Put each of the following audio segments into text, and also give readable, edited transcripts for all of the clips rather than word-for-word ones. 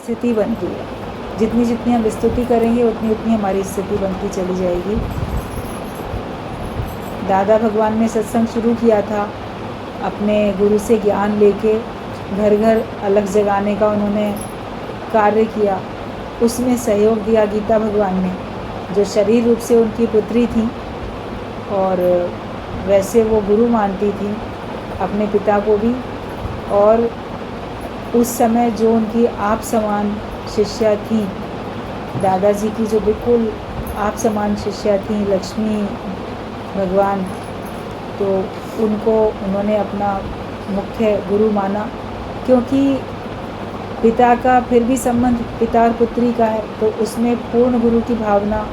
स्थिति बनती है। जितनी जितनी हम स्तुति करेंगे उतनी उतनी हमारी स्थिति बनती चली जाएगी। दादा भगवान ने सत्संग शुरू किया था, अपने गुरु से ज्ञान लेके घर घर अलग जगाने का उन्होंने कार्य किया। उसमें सहयोग दिया गीता भगवान ने, जो शरीर रूप से उनकी पुत्री थी और वैसे वो गुरु मानती थी अपने पिता को भी। और उस समय जो उनकी आप समान शिष्या थी, दादाजी की जो बिल्कुल आप समान शिष्या थी लक्ष्मी भगवान, तो उनको उन्होंने अपना मुख्य गुरु माना। क्योंकि पिता का फिर भी संबंध पिता और पुत्री का है, तो उसमें पूर्ण गुरु की भावना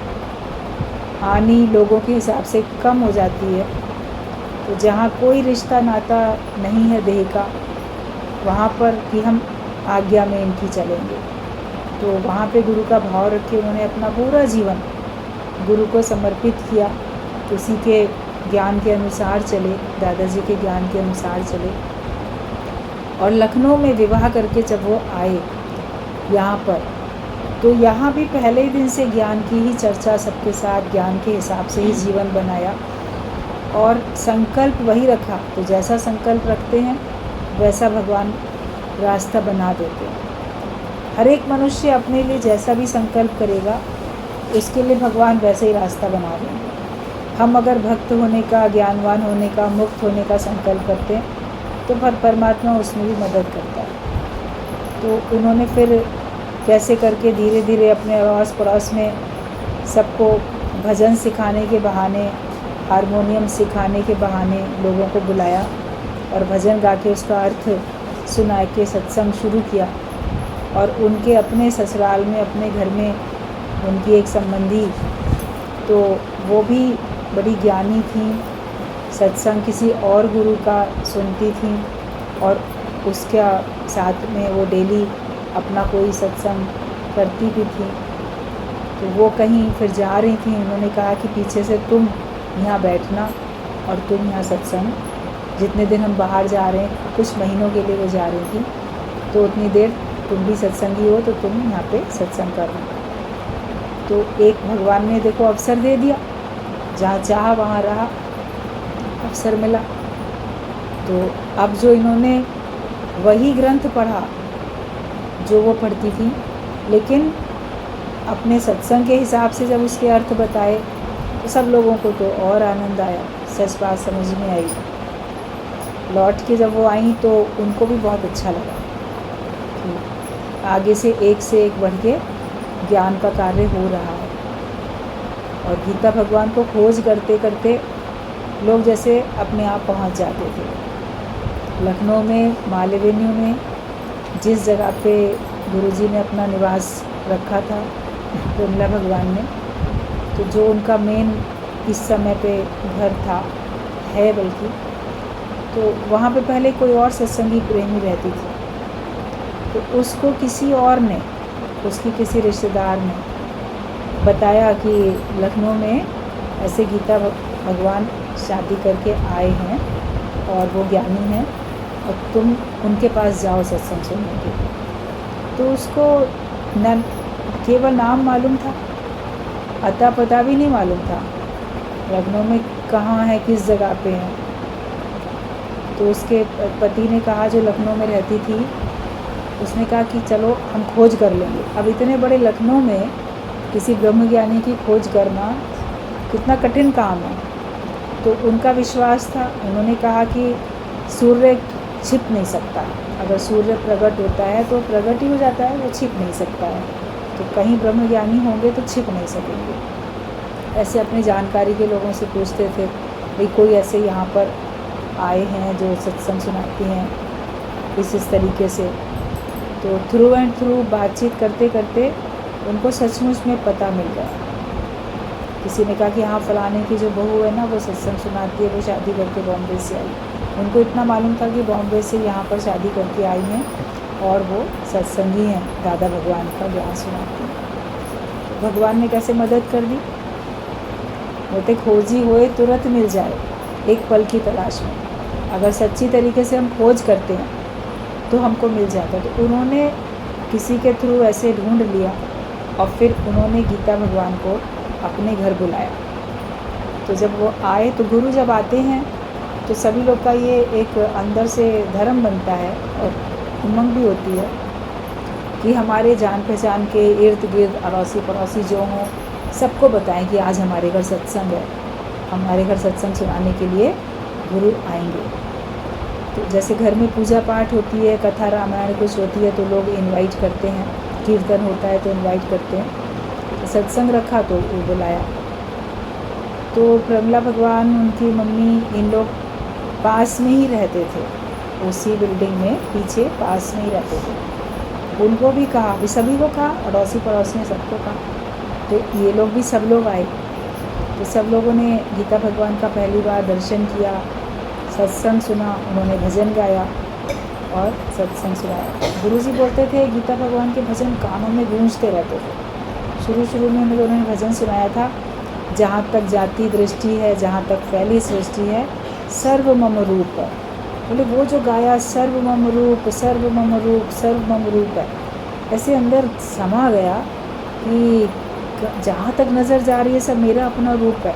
आनी लोगों के हिसाब से कम हो जाती है। तो जहाँ कोई रिश्ता नाता नहीं है देह का, वहाँ पर कि हम आज्ञा में इनकी चलेंगे, तो वहाँ पे गुरु का भाव रखे उन्होंने अपना पूरा जीवन गुरु को समर्पित किया। उसी के ज्ञान के अनुसार चले, दादाजी के ज्ञान के अनुसार चले। और लखनऊ में विवाह करके जब वो आए यहाँ पर, तो यहाँ भी पहले ही दिन से ज्ञान की ही चर्चा सबके साथ, ज्ञान के हिसाब से ही जीवन बनाया और संकल्प वही रखा। तो जैसा संकल्प रखते हैं वैसा भगवान रास्ता बना देते हैं। हर एक मनुष्य अपने लिए जैसा भी संकल्प करेगा उसके लिए भगवान वैसे ही रास्ता बना देंगे। हम अगर भक्त होने का, ज्ञानवान होने का, मुक्त होने का संकल्प करते हैं तो परमात्मा उसमें भी मदद करता है। तो उन्होंने फिर कैसे करके धीरे धीरे अपने आस पड़ोस में सबको भजन सिखाने के बहाने, हारमोनियम सिखाने के बहाने लोगों को बुलाया और भजन गा के उसका अर्थ सुना के सत्संग शुरू किया। और उनके अपने ससुराल में, अपने घर में उनकी एक संबंधी, तो वो भी बड़ी ज्ञानी थी, सत्संग किसी और गुरु का सुनती थी और उसके साथ में वो डेली अपना कोई सत्संग करती भी थी। तो वो कहीं फिर जा रही थी, उन्होंने कहा कि पीछे से तुम यहाँ बैठना और तुम यहाँ सत्संग, जितने दिन हम बाहर जा रहे हैं, कुछ महीनों के लिए वो जा रही थी, तो उतनी देर तुम भी सत्संगी हो तो तुम यहाँ पे सत्संग करना। तो एक भगवान ने देखो अवसर दे दिया, जहाँ चाहा वहाँ रहा, अवसर मिला। तो अब जो इन्होंने वही ग्रंथ पढ़ा जो वो पढ़ती थी, लेकिन अपने सत्संग के हिसाब से जब उसके अर्थ बताए तो सब लोगों को तो और आनंद आया, सच बात समझ में आई। लौट के जब वो आई तो उनको भी बहुत अच्छा लगा कि आगे से एक बढ़ के ज्ञान का कार्य हो रहा है। और गीता भगवान को खोज करते करते लोग जैसे अपने आप पहुंच जाते थे। लखनऊ में माल एवेन्यू में जिस जगह पे गुरुजी ने अपना निवास रखा था, विमला भगवान ने, तो जो उनका मेन इस समय पे घर था है बल्कि, तो वहाँ पे पहले कोई और सत्संगी प्रेमी रहती थी। तो उसको किसी और ने, उसकी किसी रिश्तेदार ने बताया कि लखनऊ में ऐसे गीता भगवान शादी करके आए हैं और वो ज्ञानी हैं और तुम उनके पास जाओ सत्संग सुनने के लिए। तो उसको न केवल नाम मालूम था, अता पता भी नहीं मालूम था लखनऊ में कहाँ है, किस जगह पे है। तो उसके पति ने कहा, जो लखनऊ में रहती थी, उसने कहा कि चलो हम खोज कर लेंगे। अब इतने बड़े लखनऊ में किसी ब्रह्मज्ञानी की खोज करना कितना कठिन काम है। तो उनका विश्वास था, उन्होंने कहा कि सूर्य छिप नहीं सकता, अगर सूर्य प्रकट होता है तो प्रकट ही हो जाता है, वो छिप नहीं सकता है। तो कहीं ब्रह्मज्ञानी होंगे तो छिप नहीं सकेंगे। ऐसे अपनी जानकारी के लोगों से पूछते थे, भाई कोई ऐसे यहाँ पर आए हैं जो सत्संग सुनाती हैं इस तरीके से। तो थ्रू एंड थ्रू बातचीत करते करते उनको सचमुच में पता मिल गया। किसी ने कहा कि हाँ फलाने की जो बहू है ना, वो सत्संग सुनाती है, वो शादी करके बॉम्बे से आई। उनको इतना मालूम था कि बॉम्बे से यहाँ पर शादी करके आई हैं और वो सत्संगी हैं, दादा भगवान का ज्ञान सुनाती हैं। तो भगवान ने कैसे मदद कर दी, बोलते खोजी होए तुरंत मिल जाए, एक पल की तलाश में। अगर सच्ची तरीके से हम खोज करते हैं तो हमको मिल जाता है। तो उन्होंने किसी के थ्रू ऐसे ढूंढ लिया और फिर उन्होंने गीता भगवान को अपने घर बुलाया। तो जब वो आए तो गुरु जब आते हैं तो सभी लोग का ये एक अंदर से धर्म बनता है और उमंग भी होती है कि हमारे जान पहचान के इर्द गिर्द अड़ोसी पड़ोसी जो हों सबको बताएं कि आज हमारे घर सत्संग है, हमारे घर सत्संग सुनाने के लिए गुरु आएंगे। तो जैसे घर में पूजा पाठ होती है, कथा रामायण कुछ होती है तो लोग इनवाइट करते हैं, कीर्तन होता है तो इनवाइट करते हैं। तो सत्संग रखा तो वो बुलाया। तो प्रमिला भगवान, उनकी मम्मी, इन लोग पास में ही रहते थे, उसी बिल्डिंग में पीछे पास में ही रहते थे। उनको भी कहा, भी सभी को कहा, अड़ोसी पड़ोसी ने सबको कहा। तो ये लोग भी सब लोग आए। तो सब लोगों ने गीता भगवान का पहली बार दर्शन किया, सत्संग सुना, उन्होंने भजन गाया और सत्संग सुनाया। गुरुजी बोलते थे गीता भगवान के भजन कानों में गूंजते रहते थे। शुरू में उन्होंने भजन सुनाया था, जहाँ तक जाति दृष्टि है, जहाँ तक फैली सृष्टि है, सर्व मम रूप है। बोले वो जो गाया सर्व मम रूप, सर्व मम रूप, सर्व मम रूप है, ऐसे अंदर समा गया कि जहाँ तक नज़र जा रही है सब मेरा अपना रूप है।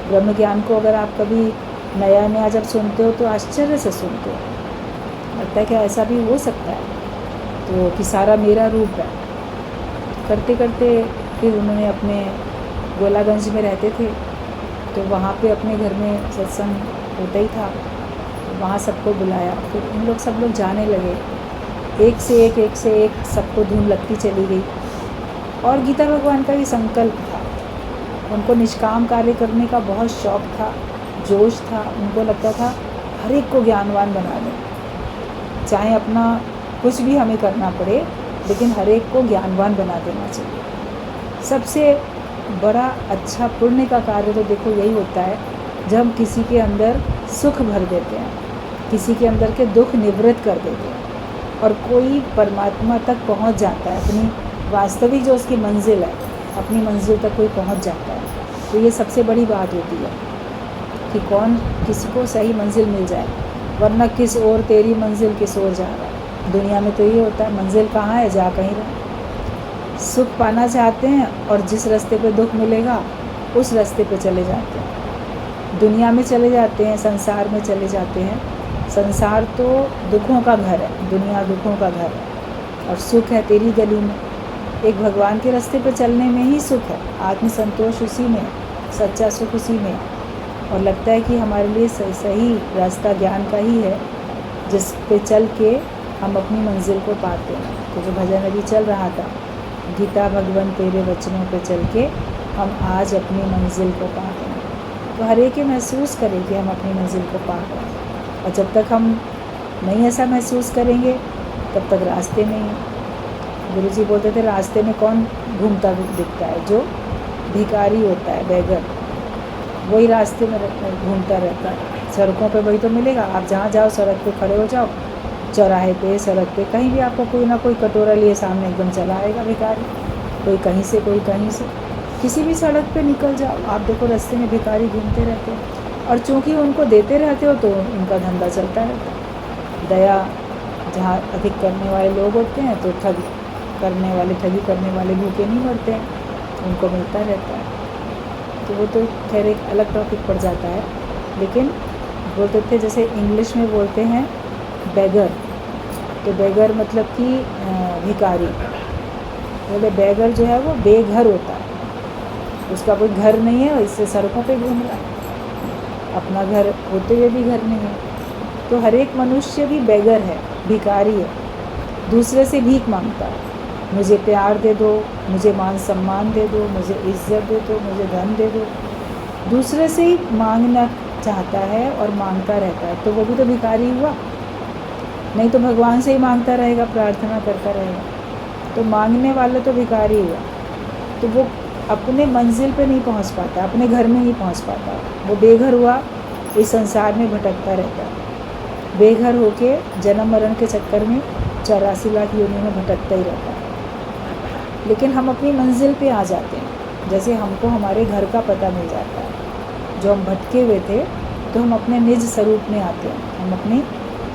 ब्रह्म ज्ञान को अगर आप कभी नया जब सुनते हो तो आश्चर्य से सुनते हो, लगता है कि ऐसा भी हो सकता है, तो कि सारा मेरा रूप है। करते करते फिर उन्होंने अपने गोलागंज में रहते थे तो वहाँ पे अपने घर में सत्संग होता ही था, तो वहाँ सबको बुलाया। फिर उन लोग सब लोग जाने लगे, एक से एक सबको धूम लगती चली गई। और गीता भगवान का भी संकल्प था, उनको निष्काम कार्य करने का बहुत शौक़ था, जोश था। उनको लगता था हर एक को ज्ञानवान बना दें, चाहे अपना कुछ भी हमें करना पड़े, लेकिन हर एक को ज्ञानवान बना देना चाहिए। सबसे बड़ा अच्छा पुण्य का कार्य तो देखो यही होता है जब हम किसी के अंदर सुख भर देते हैं, किसी के अंदर के दुख निवृत्त कर देते हैं और कोई परमात्मा तक पहुंच जाता है, अपनी वास्तविक जो उसकी मंजिल है, अपनी मंजिल तक कोई पहुंच जाता है। तो ये सबसे बड़ी बात होती है कि कौन किसी को सही मंजिल मिल जाए, वरना किस ओर तेरी मंजिल किस ओर जा रहा है। दुनिया में तो ये होता है, मंजिल कहाँ है, जा कहीं रहा। सुख पाना चाहते हैं और जिस रास्ते पे दुख मिलेगा उस रास्ते पे चले जाते हैं, दुनिया में चले जाते हैं, संसार में चले जाते हैं। संसार तो दुखों का घर है, दुनिया दुखों का घर है, और सुख है तेरी गली में। एक भगवान के रास्ते पे चलने में ही सुख है, आत्म संतोष उसी में, सच्चा सुख उसी में। और लगता है कि हमारे लिए सही रास्ता ज्ञान का ही है, जिस पे चल के हम अपनी मंजिल को पाते हैं। तो जो भजन अभी चल रहा था, गीता भगवान तेरे वचनों पे चल के हम आज अपनी मंजिल को पा रहे हैं। तो हर एक ये महसूस करें कि हम अपनी मंजिल को पा रहे हैं, और जब तक हम नहीं ऐसा महसूस करेंगे तब तक रास्ते में ही। गुरुजी बोलते थे रास्ते में कौन घूमता दिखता है, जो भिखारी होता है, बेगर, वही रास्ते में घूमता रहता है। सड़कों पे वही तो मिलेगा, आप जहाँ जाओ सड़क पे खड़े हो जाओ, चौराहे पे, सड़क पे, कहीं भी आपको कोई ना कोई कटोरा लिए सामने एकदम चला आएगा भिखारी, कोई कहीं से कोई कहीं से। किसी भी सड़क पे निकल जाओ, आप देखो रास्ते में भिखारी घूमते रहते हैं, और चूँकि उनको देते रहते हो तो उनका धंधा चलता रहता है। दया जहाँ अधिक करने वाले लोग होते हैं तो ठगी करने वाले भूखे नहीं मरते हैं, उनको मिलता रहता है। तो वो तो खैर एक अलग टॉपिक पड़ जाता है, लेकिन बोलते थे जैसे इंग्लिश में बोलते हैं बेगर, तो बेगर मतलब कि भिखारी। बोले बेगर जो है वो बेघर होता है, उसका कोई घर नहीं है, इससे सड़कों पे घूम रहा है, अपना घर होते हुए भी घर नहीं है। तो हर एक मनुष्य भी बेगर है, भिखारी है, दूसरे से भीख मांगता है। मुझे प्यार दे दो, मुझे मान सम्मान दे दो, मुझे इज्जत दे दो, मुझे धन दे दो, दूसरे से ही मांगना चाहता है और मांगता रहता है। तो वो भी तो भिखारी हुआ, नहीं तो भगवान से ही मांगता रहेगा, प्रार्थना करता रहेगा। तो मांगने वाला तो भिखारी हुआ, तो वो अपने मंजिल पे नहीं पहुंच पाता, अपने घर में नहीं पहुंच पाता। वो बेघर हुआ, इस संसार में भटकता रहता है, बेघर होके जन्म मरण के चक्कर में 84 लाख योनियों में भटकता ही रहता है। लेकिन हम अपनी मंजिल पे आ जाते हैं, जैसे हमको हमारे घर का पता मिल जाता है। जो हम भटके हुए थे तो हम अपने निज स्वरूप में आते हैं, हम अपनी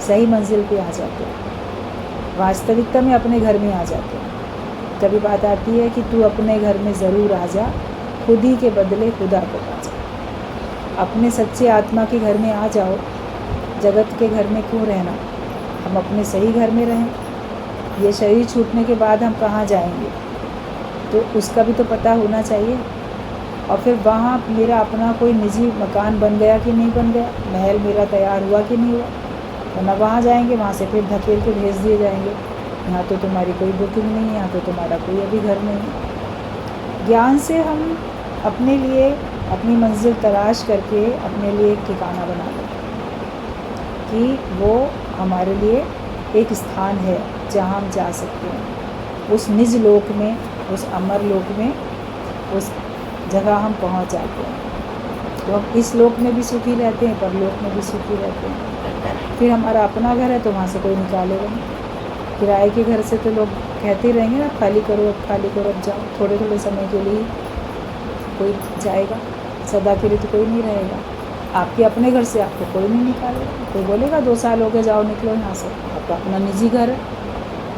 सही मंजिल पे आ जाते हैं। वास्तविकता में अपने घर में आ जाते हैं। कभी बात आती है कि तू अपने घर में ज़रूर आ जा, खुद ही के बदले खुदा को पा जा। अपने सच्चे आत्मा के घर में आ जाओ, जगत के घर में क्यों रहना। हम अपने सही घर में रहें। ये शरीर छूटने के बाद हम कहाँ जाएंगे, तो उसका भी तो पता होना चाहिए। और फिर वहाँ मेरा अपना कोई निजी मकान बन गया कि नहीं बन गया, महल मेरा तैयार हुआ कि नहीं हुआ, वरना वहाँ जाएंगे, वहाँ से फिर धकेल के भेज दिए जाएंगे, यहाँ तो तुम्हारी कोई बुकिंग नहीं है, यहाँ तो तुम्हारा कोई अभी घर नहीं है। ज्ञान से हम अपने लिए अपनी मंजिल तलाश करके अपने लिए एक ठिकाना बना लें कि वो हमारे लिए एक स्थान है जहाँ हम जा सकते हैं। उस निज लोक में, उस अमर लोक में, उस जगह हम पहुँच जाते हैं। तो हम इस लोक में भी सुखी रहते हैं, परलोक में भी सुखी रहते हैं। फिर हमारा अपना घर है तो वहाँ से कोई निकालेगा नहीं। किराए के घर से तो लोग कहते रहेंगे ना, खाली करो अब, खाली करो अब, जाओ। थोड़े थोड़े समय के लिए कोई जाएगा, सदा के लिए तो कोई नहीं रहेगा। आपके अपने घर से आपको कोई नहीं निकालेगा। कोई बोलेगा 2 साल हो गए, जाओ निकलो यहाँ से। आपका अपना निजी घर है,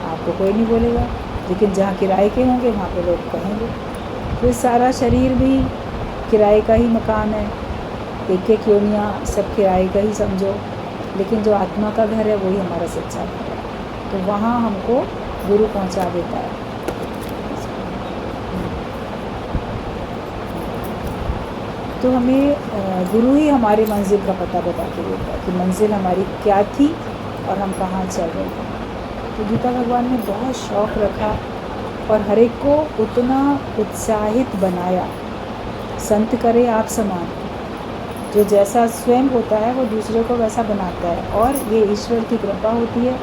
आपको कोई नहीं बोलेगा। लेकिन जहाँ किराए के होंगे वहाँ पे लोग कहेंगे। तो सारा शरीर भी किराए का ही मकान है, एक एक योनियाँ सब किराए का ही समझो। लेकिन जो आत्मा का घर है वही हमारा सच्चा घर है। तो वहाँ हमको गुरु पहुँचा देता है। तो हमें गुरु ही हमारी मंजिल का पता बता के देता है कि मंजिल हमारी क्या थी और हम कहाँ चल रहे थे। तो गीता भगवान ने बहुत शौक़ रखा और हर एक को उतना उत्साहित बनाया। संत करे आप समान, जो जैसा स्वयं होता है वो दूसरे को वैसा बनाता है, और ये ईश्वर की कृपा होती है।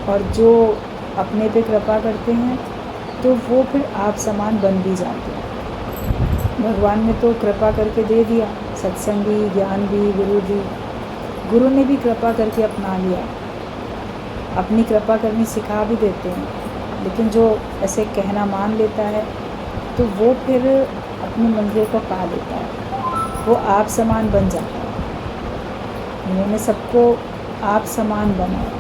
और जो अपने पे कृपा करते हैं तो वो फिर आप समान बन भी जाते हैं। भगवान ने तो कृपा करके दे दिया, सत्संग भी, ज्ञान भी, गुरु भी। गुरु ने भी कृपा करके अपना लिया, अपनी कृपा करनी सिखा भी देते हैं। लेकिन जो ऐसे कहना मान लेता है तो वो फिर अपनी मंजिल को पा लेता है, वो आप समान बन जाता है। उन्होंने सबको आप समान बनाया,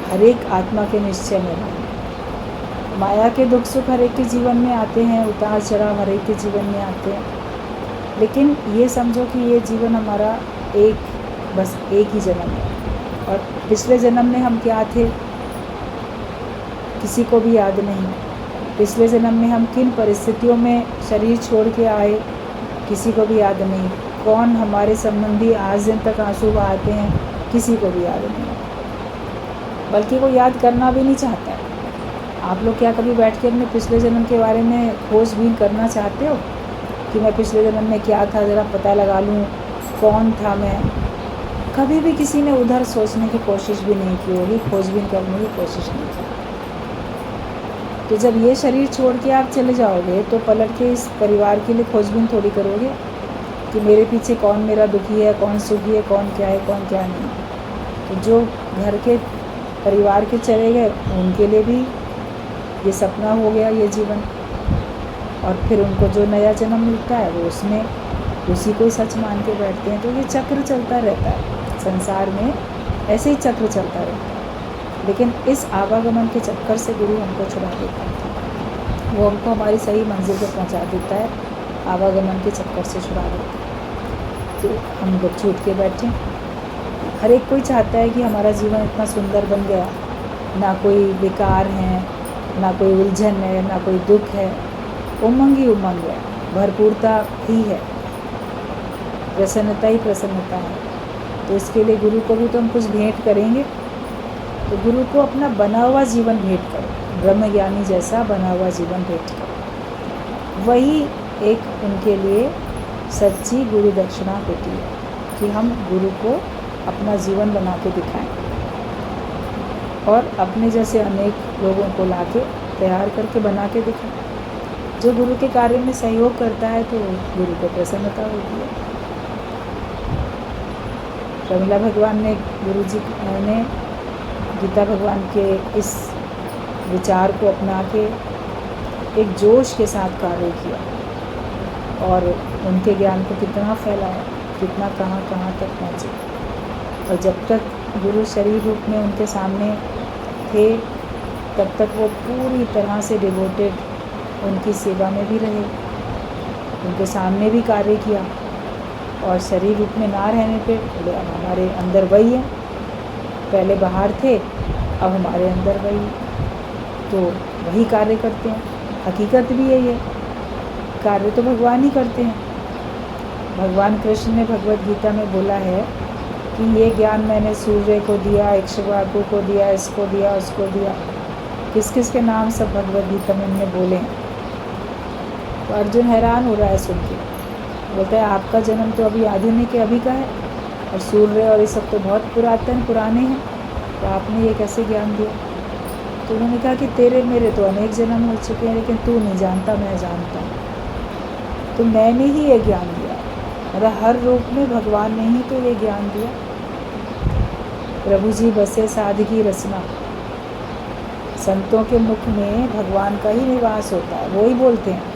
हर एक आत्मा के निश्चय में बना। माया के दुख सुख हर एक के जीवन में आते हैं, उतार चढ़ाव हर एक के जीवन में आते हैं। लेकिन ये समझो कि ये जीवन हमारा बस एक ही जन्म है, और पिछले जन्म में हम क्या थे किसी को भी याद नहीं। पिछले जन्म में हम किन परिस्थितियों में शरीर छोड़ के आए किसी को भी याद नहीं। कौन हमारे संबंधी आज दिन तक आंसू बहाते हैं किसी को भी याद नहीं, बल्कि वो याद करना भी नहीं चाहता है। आप लोग क्या कभी बैठ के अपने पिछले जन्म के बारे में खोजबीन करना चाहते हो कि मैं पिछले जन्म में क्या था, ज़रा पता लगा लूँ कौन था मैं? कभी भी किसी ने उधर सोचने की कोशिश भी नहीं की होगी, खोजबीन करने की कोशिश नहीं की। तो जब ये शरीर छोड़ के आप चले जाओगे तो पलट के इस परिवार के लिए खोजबीन थोड़ी करोगे कि मेरे पीछे कौन मेरा दुखी है, कौन सुखी है, कौन क्या है, कौन क्या नहीं। तो जो घर के परिवार के चले गए उनके लिए भी ये सपना हो गया ये जीवन, और फिर उनको जो नया जन्म मिलता है वो उसमें उसी को ही सच मान के बैठते हैं। तो ये चक्र चलता रहता है संसार में, ऐसे ही चक्र चलता रहता है। लेकिन इस आवागमन के चक्कर से गुरु हमको छुड़ा देता है, वो हमको हमारी सही मंजिल पर पहुंचा देता है, आवागमन के चक्कर से छुड़ा देता है। तो हम लोग छूट के बैठे। हर एक कोई चाहता है कि हमारा जीवन इतना सुंदर बन गया, ना कोई विकार है, ना कोई उलझन है, ना कोई दुख है, उमंग ही उमंग है, भरपूरता ही है, प्रसन्नता ही प्रसन्नता है। तो इसके लिए गुरु को भी तो हम कुछ भेंट करेंगे। तो गुरु को अपना बना हुआ जीवन भेंट करो, ब्रह्मज्ञानी जैसा बना हुआ जीवन भेंट करो। वही एक उनके लिए सच्ची गुरु दक्षिणा होती है कि हम गुरु को अपना जीवन बना के दिखाएं, और अपने जैसे अनेक लोगों को लाके तैयार करके बना के दिखाएं। जो गुरु के कार्य में सहयोग करता है तो गुरु को प्रसन्नता होती है। प्रमिला भगवान ने, गुरु जी ने गीता भगवान के इस विचार को अपना के एक जोश के साथ कार्य किया, और उनके ज्ञान को कितना फैलाया, कितना कहाँ कहाँ तक पहुँचे। और जब तक गुरु शरीर रूप में उनके सामने थे, तब तक वो पूरी तरह से डिवोटेड उनकी सेवा में भी रहे, उनके सामने भी कार्य किया। और शरीर रूप में ना रहने पे बोले अब हमारे अंदर वही है, पहले बाहर थे अब हमारे अंदर वही है, तो वही कार्य करते हैं। हकीकत भी यही है, कार्य तो भगवान ही करते हैं। भगवान कृष्ण ने भगवत गीता में बोला है कि ये ज्ञान मैंने सूर्य को दिया, इक्ष्वाकु को दिया, इसको दिया, उसको दिया। किस किस के नाम सब भगवत गीता में हमने बोले हैं। तो अर्जुन हैरान हो रहा है सुन के, बोलता है आपका जन्म तो अभी आधुनिक के अभी का है, और सूर्य और ये सब तो बहुत पुरातन पुराने हैं, तो आपने ये कैसे ज्ञान दिया? तो उन्होंने कहा कि तेरे मेरे तो अनेक जन्म हो चुके हैं, लेकिन तू नहीं जानता, मैं जानता हूँ। तो मैंने ही ये ज्ञान दिया, मतलब हर रूप में भगवान ने ही तो ये ज्ञान दिया। प्रभु जी बसे सादगी रचना, संतों के मुख में भगवान का ही निवास होता है, वो ही बोलते हैं।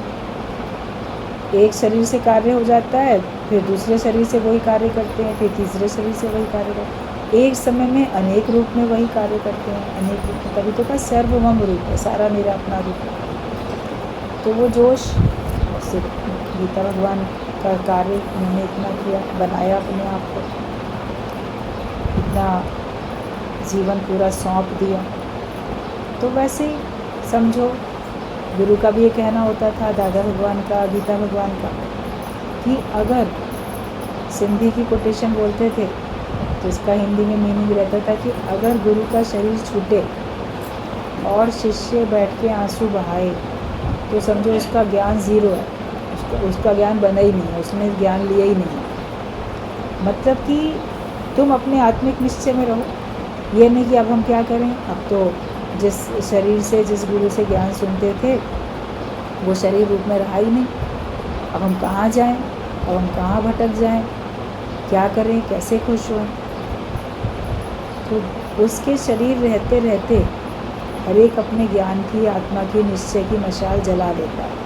एक शरीर से कार्य हो जाता है, फिर दूसरे शरीर से वही कार्य करते हैं, फिर तीसरे शरीर से वही कार्य करते हैं। एक समय में अनेक रूप में वही कार्य करते हैं, अनेक रूप में। तभी तो का सर्वमम रूप है, सारा मेरा अपना रूप है। तो वो जोश उससे गीता भगवान का कार्य उन्होंने इतना किया, बनाया अपने आप को, इतना जीवन पूरा सौंप दिया। तो वैसे ही समझो, गुरु का भी ये कहना होता था, दादा भगवान का, गीता भगवान का, कि अगर सिंधी की कोटेशन बोलते थे, जिसका हिंदी में मीनिंग रहता था कि अगर गुरु का शरीर छूटे और शिष्य बैठ के आंसू बहाए, तो समझो उसका ज्ञान ज़ीरो है, उसका ज्ञान बना ही नहीं है, उसने ज्ञान लिया ही नहीं है। मतलब कि तुम अपने आत्मिक निश्चय में रहो। ये नहीं कि अब हम क्या करें, अब तो जिस शरीर से, जिस गुरु से ज्ञान सुनते थे, वो शरीर रूप में रहा ही नहीं, अब हम कहाँ जाएं, अब हम कहाँ भटक जाएं, क्या करें, कैसे खुश हों। तो उसके शरीर रहते रहते हर एक अपने ज्ञान की, आत्मा की, निश्चय की मशाल जला देता है,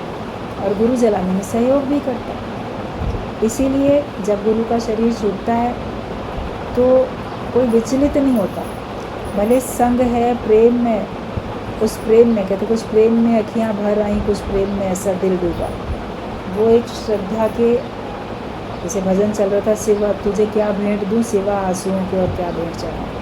और गुरु जलाने में सहयोग भी करता है। इसीलिए जब गुरु का शरीर छूटता है तो कोई विचलित नहीं होता, भले संग है, प्रेम में, उस प्रेम में कहते कुछ प्रेम में अखियाँ भर आई, कुछ प्रेम में ऐसा दिल डूबा। वो एक श्रद्धा के, जैसे भजन चल रहा था, सिवा तुझे क्या भेंट दूँ, सिवा आंसुओं के और क्या भेंट चढ़ाऊँ।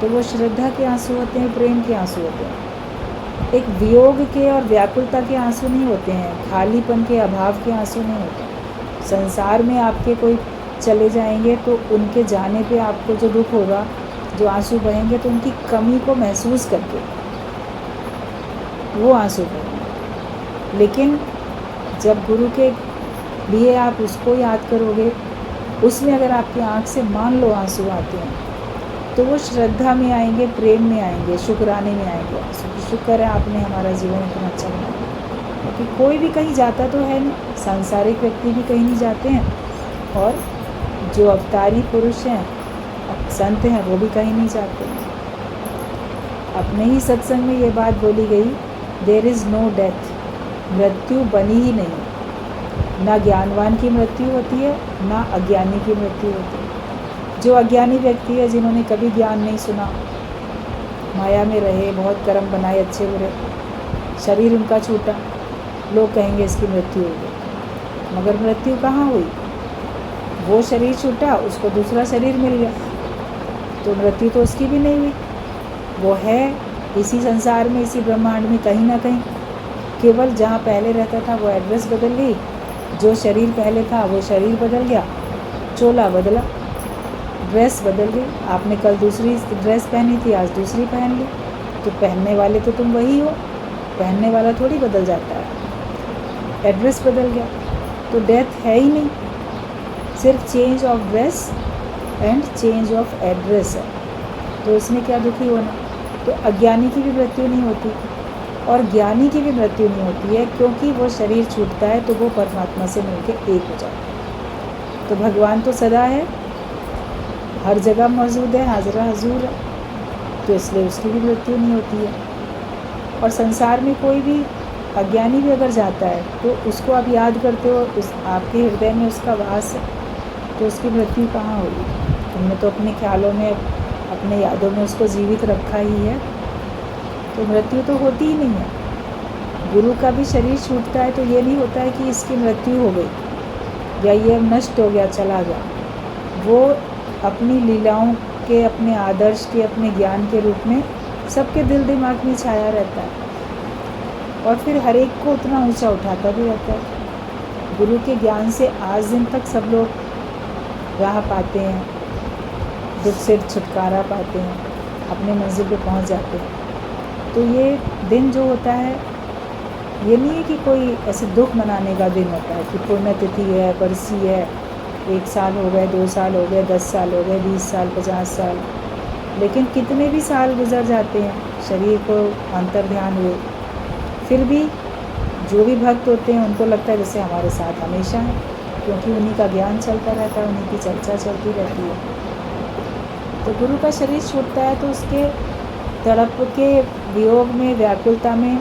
तो वो श्रद्धा के आंसू होते हैं, प्रेम के आंसू होते हैं। एक वियोग के और व्याकुलता के आंसू नहीं होते हैं, खालीपन के, अभाव के आंसू नहीं होते। संसार में आपके कोई चले जाएंगे तो उनके जाने पे आपको जो दुख होगा, जो आंसू बहेंगे, तो उनकी कमी को महसूस करके वो आंसू बहेंगे। लेकिन जब गुरु के लिए आप उसको याद करोगे, उसमें अगर आपकी आँख से मान लो आंसू आते हैं, तो वो श्रद्धा में आएंगे, प्रेम में आएंगे, शुक्राने में आएंगे। शुक्र है आपने हमारा जीवन इतना अच्छा बनाया, क्योंकि कोई भी कहीं जाता तो है नहीं, सांसारिक व्यक्ति भी कहीं नहीं जाते हैं, और जो अवतारी पुरुष हैं, संत हैं, वो भी कहीं नहीं जाते हैं। अपने ही सत्संग में ये बात बोली गई, देयर इज़ नो डेथ, मृत्यु बनी ही नहीं। ना ज्ञानवान की मृत्यु होती है, ना अज्ञानी की मृत्यु होती है। जो अज्ञानी व्यक्ति है, जिन्होंने कभी ज्ञान नहीं सुना, माया में रहे, बहुत कर्म बनाए अच्छे बुरे, शरीर उनका छूटा, लोग कहेंगे इसकी मृत्यु हो गई। मगर मृत्यु कहाँ हुई? वो शरीर छूटा, उसको दूसरा शरीर मिल गया, तो मृत्यु तो उसकी भी नहीं हुई। वो है इसी संसार में, इसी ब्रह्मांड में कहीं ना कहीं, केवल जहाँ पहले रहता था वो एड्रेस बदल गई, जो शरीर पहले था वो शरीर बदल गया, चोला बदला, ड्रेस बदल गई। आपने कल दूसरी ड्रेस पहनी थी, आज दूसरी पहन ली, तो पहनने वाले तो तुम वही हो, पहनने वाला थोड़ी बदल जाता है, एड्रेस बदल गया। तो डेथ है ही नहीं, सिर्फ change of dress and change of address है। तो इसमें क्या दुखी होना? तो अज्ञानी की भी मृत्यु नहीं होती और ज्ञानी की भी मृत्यु नहीं होती है, क्योंकि वो शरीर छूटता है तो वो परमात्मा से मिलकर एक हो जाता है। तो भगवान तो सदा है, हर जगह मौजूद है, हाजरा हजूर है, तो इसलिए उसकी भी मृत्यु नहीं होती है। और संसार में कोई भी अज्ञानी भी अगर जाता है तो उसको आप याद करते हो, उस आपके हृदय में उसका वास है, तो उसकी मृत्यु कहाँ होगी? हमने तो अपने ख्यालों में अपने यादों में उसको जीवित रखा ही है, तो मृत्यु तो होती ही नहीं है। गुरु का भी शरीर छूटता है तो ये नहीं होता है कि इसकी मृत्यु हो गई या ये अब नष्ट हो गया, चला गया। वो अपनी लीलाओं के, अपने आदर्श के, अपने ज्ञान के रूप में सबके दिल दिमाग में छाया रहता है और फिर हर एक को उतना ऊंचा उठाता भी रहता है। गुरु के ज्ञान से आज दिन तक सब लोग राह पाते हैं, दुख से छुटकारा पाते हैं, अपने मंजिल पे पहुंच जाते हैं। तो ये दिन जो होता है, ये नहीं है कि कोई ऐसे दुख मनाने का दिन होता है कि पुण्यतिथि है, बरसी है, 1 साल हो गए, 2 साल हो गए, 10 साल हो गए, 20 साल, 50 साल, लेकिन कितने भी साल गुजर जाते हैं शरीर को अंतर्ध्यान हुए, फिर भी जो भी भक्त होते हैं उनको लगता है जैसे हमारे साथ हमेशा है, क्योंकि उन्हीं का ज्ञान चलता रहता है, उन्हीं की चर्चा चलती रहती है। तो गुरु का शरीर छूटता है तो उसके तड़प के वियोग में, व्याकुलता में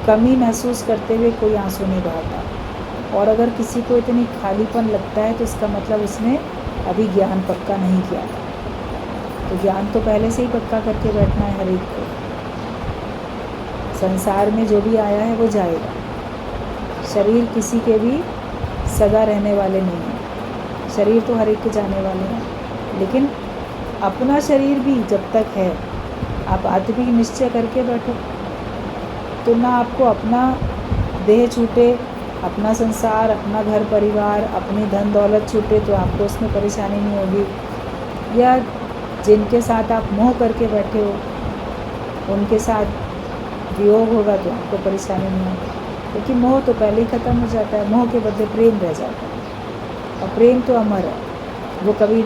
कमी महसूस करते हुए कोई आंसू नहीं बहाता। और अगर किसी को इतनी खालीपन लगता है तो इसका मतलब उसने अभी ज्ञान पक्का नहीं किया था। तो ज्ञान तो पहले से ही पक्का करके बैठना है हर एक को। संसार में जो भी आया है वो जाएगा, शरीर किसी के भी सगा रहने वाले नहीं हैं, शरीर तो हर एक के जाने वाले हैं। लेकिन अपना शरीर भी जब तक है, आप आत्मिक निश्चय करके बैठो तो ना आपको अपना देह छूटे, अपना संसार, अपना घर परिवार, अपनी धन दौलत छूटे तो आपको उसमें परेशानी नहीं होगी, या जिनके साथ आप मोह करके बैठे हो उनके साथ वियोग होगा तो आपको परेशानी नहीं होगी, क्योंकि मोह तो पहले ही ख़त्म हो जाता है। मोह के बदले प्रेम रह जाता है और प्रेम तो अमर है, वो कभी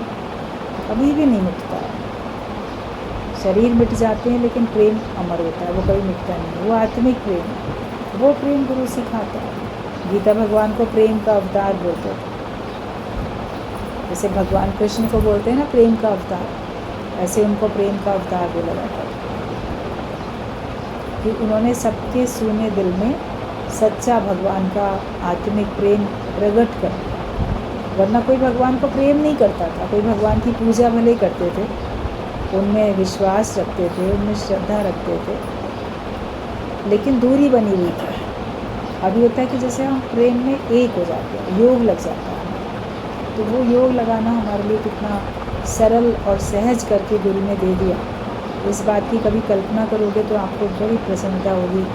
भी नहीं मिटता है। शरीर मिट जाते हैं लेकिन प्रेम अमर होता है, वो कभी मिटता नहीं है, वो आत्मिक प्रेम है। वो प्रेम गुरु सिखाता है। गीता भगवान को प्रेम का अवतार बोलते हैं, जैसे भगवान कृष्ण को बोलते हैं ना प्रेम का अवतार, ऐसे उनको प्रेम का अवतार बोला जाता है कि उन्होंने सबके सूने दिल में सच्चा भगवान का आत्मिक प्रेम प्रकट कर दिया। वरना कोई भगवान को प्रेम नहीं करता था, कोई भगवान की पूजा भले करते थे, उनमें विश्वास रखते थे, उनमें श्रद्धा रखते थे, लेकिन दूरी बनी हुई थी। अभी होता है कि जैसे हम प्रेम में एक हो जाते हैं, योग लग जाता है, तो वो योग लगाना हमारे लिए कितना सरल और सहज करके गुरु ने दे दिया। इस बात की कभी कल्पना करोगे तो आपको बड़ी प्रसन्नता होगी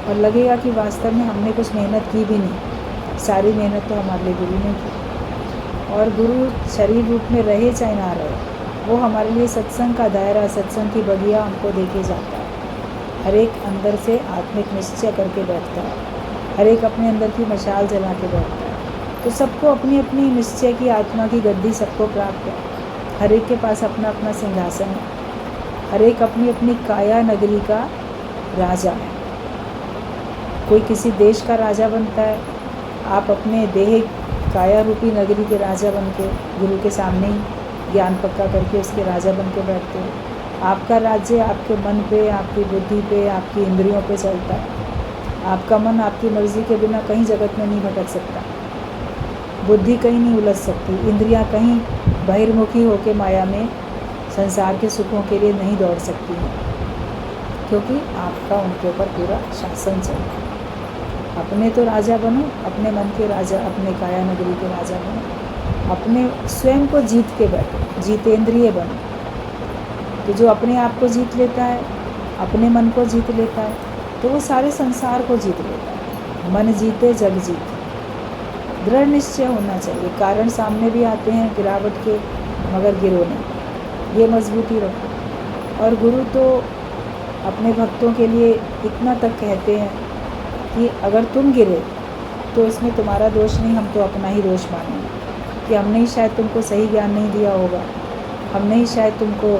और लगेगा कि वास्तव में हमने कुछ मेहनत की भी नहीं, सारी मेहनत तो हमारे लिए गुरु ने की। और गुरु शरीर रूप में रहे चाहे ना रहे, वो हमारे लिए सत्संग का दायरा, सत्संग की बगिया हमको देके जाता है। हर एक अंदर से आत्मिक निश्चय करके बैठता है, हर एक अपने अंदर की मशाल जला के बैठता है। तो सबको अपनी अपनी निश्चय की, आत्मा की गद्दी सबको प्राप्त है। हर एक के पास अपना अपना सिंहासन है, हर एक अपनी अपनी काया नगरी का राजा है। कोई किसी देश का राजा बनता है, आप अपने देह काया रूपी नगरी के राजा बन के गुरु के सामने ही ज्ञान पक्का करके उसके राजा बन के बैठते हो। आपका राज्य आपके मन पे, आपकी बुद्धि पे, आपकी इंद्रियों पे चलता है। आपका मन आपकी मर्ज़ी के बिना कहीं जगत में नहीं भटक सकता, बुद्धि कहीं नहीं उलझ सकती, इंद्रियां कहीं बहिर्मुखी होकर माया में संसार के सुखों के लिए नहीं दौड़ सकती हैं, क्योंकि आपका उनके ऊपर पूरा शासन चलता है। अपने तो राजा बनो, अपने मन के राजा, अपने काया नगरी के राजा बनो, अपने स्वयं को जीत के बैठो, जीतेंद्रिय बनो। तो जो अपने आप को जीत लेता है, अपने मन को जीत लेता है, तो वो सारे संसार को जीत लेता है। मन जीते जग जीते, दृढ़ निश्चय होना चाहिए। कारण सामने भी आते हैं गिरावट के, मगर गिरो नहीं, ये मजबूती रखो। और गुरु तो अपने भक्तों के लिए इतना तक कहते हैं कि अगर तुम गिरे तो इसमें तुम्हारा दोष नहीं, हम तो अपना ही दोष मानेंगे कि हमने ही शायद तुमको सही ज्ञान नहीं दिया होगा, हमने ही शायद तुमको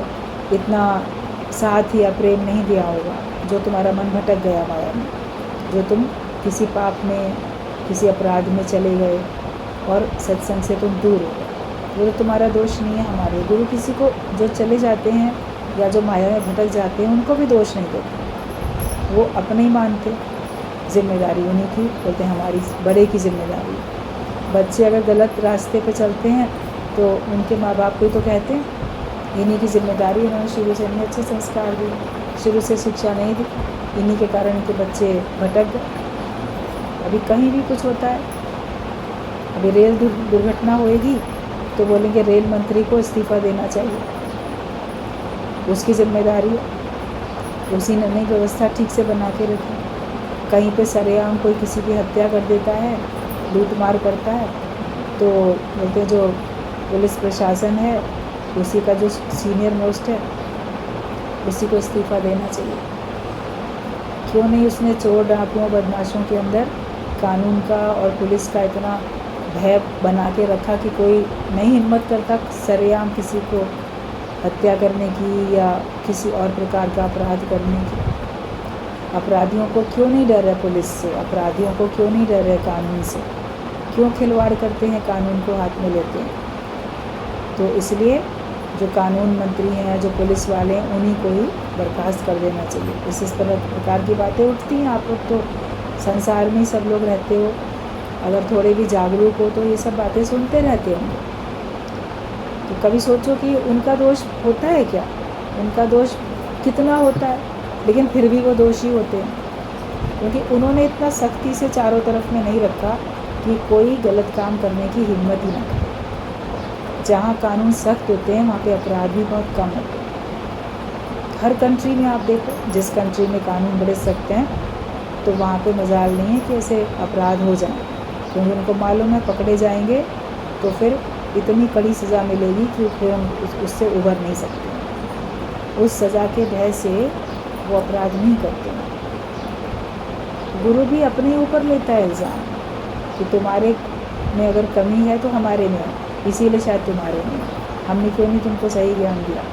इतना साथ या प्रेम नहीं दिया होगा, जो तुम्हारा मन भटक गया माया में, जो तुम किसी पाप में, किसी अपराध में चले गए और सत्संग से तुम दूर हो गए। वो तो तुम्हारा दोष नहीं है, हमारे गुरु किसी को जो चले जाते हैं या जो माया में भटक जाते हैं उनको भी दोष नहीं देते, वो अपने ही मानते, जिम्मेदारी उन्हीं की, बोलते हैं हमारी बड़े की जिम्मेदारी। बच्चे अगर गलत रास्ते पे चलते हैं तो उनके माँ बाप को ही तो कहते हैं इन्हीं की जिम्मेदारी, उन्होंने शुरू से इन्हें अच्छे संस्कार दिए, शुरू से शिक्षा नहीं दी, इन्हीं के कारण इनके बच्चे भटक गए। अभी कहीं भी कुछ होता है, अभी रेल दुर्घटना होएगी तो बोलेंगे रेल मंत्री को इस्तीफ़ा देना चाहिए, उसकी जिम्मेदारी है, उसी ने नई व्यवस्था ठीक से बना के रखी। कहीं पे सरेआम कोई किसी की हत्या कर देता है, लूट मार करता है, तो बोलते जो पुलिस प्रशासन है उसी का जो सीनियर मोस्ट है उसी को इस्तीफ़ा देना चाहिए। क्यों नहीं उसने चोर डाकुओं बदमाशों के अंदर कानून का और पुलिस का इतना भय बना के रखा कि कोई नहीं हिम्मत करता सरेआम किसी को हत्या करने की या किसी और प्रकार का अपराध करने की। अपराधियों को क्यों नहीं डर है पुलिस से, अपराधियों को क्यों नहीं डर है कानून से, क्यों खिलवाड़ करते हैं, कानून को हाथ में लेते हैं। तो इसलिए जो कानून मंत्री हैं, जो पुलिस वाले हैं, उन्हीं को ही बर्खास्त कर देना चाहिए। इस प्रकार की बातें उठती हैं। आप लोग तो संसार में ही सब लोग रहते हो, अगर थोड़े भी जागरूक हो तो ये सब बातें सुनते रहते होंगे। तो कभी सोचो कि उनका दोष होता है क्या, उनका दोष कितना होता है, लेकिन फिर भी वो दोषी होते हैं, क्योंकि उन्होंने इतना सख्ती से चारों तरफ में नहीं रखा कि कोई गलत काम करने की हिम्मत ही ना करे। जहाँ कानून सख्त होते हैं वहाँ पे अपराध भी बहुत कम होते हैं। हर कंट्री में आप देखो, जिस कंट्री में कानून बड़े सख्त हैं तो वहाँ पे मजाल नहीं है कि ऐसे अपराध हो जाए, क्योंकि उनको मालूम है पकड़े जाएंगे तो फिर इतनी कड़ी सज़ा मिलेगी कि फिर हम उससे उभर नहीं सकते। उस सज़ा के भय से वो अपराध नहीं करते। गुरु भी अपने ऊपर लेता है इल्ज़ाम कि तुम्हारे में अगर कमी है तो हमारे में है, इसीलिए शायद तुम्हारे में, हमने क्यों नहीं तुमको सही ज्ञान दिया।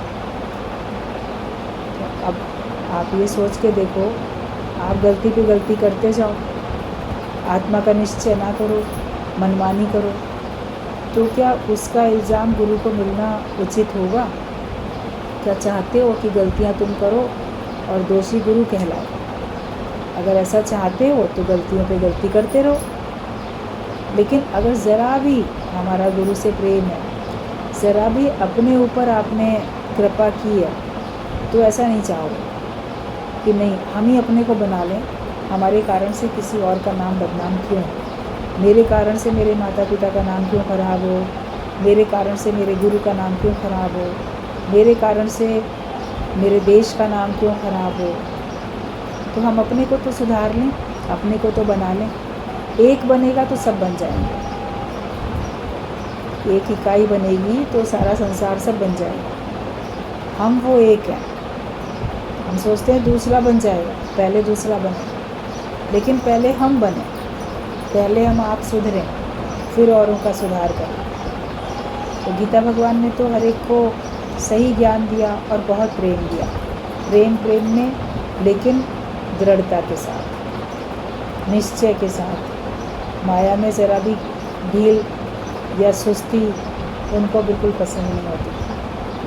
तो अब आप ये सोच के देखो, आप गलती पे गलती करते जाओ, आत्मा का निश्चय ना करो, मनमानी करो, तो क्या उसका इल्ज़ाम गुरु को मिलना उचित होगा? क्या चाहते हो कि गलतियाँ तुम करो और दोषी गुरु कहलाए? अगर ऐसा चाहते हो तो गलतियों पे गलती करते रहो, लेकिन अगर ज़रा भी हमारा गुरु से प्रेम है, ज़रा भी अपने ऊपर आपने कृपा की है, तो ऐसा नहीं चाहोगे कि नहीं हम ही अपने को बना लें, हमारे कारण से किसी और का नाम बदनाम क्यों हो, मेरे कारण से मेरे माता पिता का नाम क्यों खराब हो, मेरे कारण से मेरे गुरु का नाम क्यों खराब हो, मेरे कारण से मेरे देश का नाम क्यों खराब हो। तो हम अपने को तो सुधार लें, अपने को तो बना लें। एक बनेगा तो सब बन जाएंगे, एक इकाई बनेगी तो सारा संसार सब बन जाएगा। हम वो एक हैं। हम सोचते हैं दूसरा बन जाएगा, पहले दूसरा बने, लेकिन पहले हम बने, पहले हम आप सुधरें, फिर औरों का सुधार करें। तो गीता भगवान ने तो हर एक को सही ज्ञान दिया और बहुत प्रेम दिया, प्रेम में, लेकिन दृढ़ता के साथ, निश्चय के साथ। माया में ज़रा भी ढील या सुस्ती उनको बिल्कुल पसंद नहीं होती।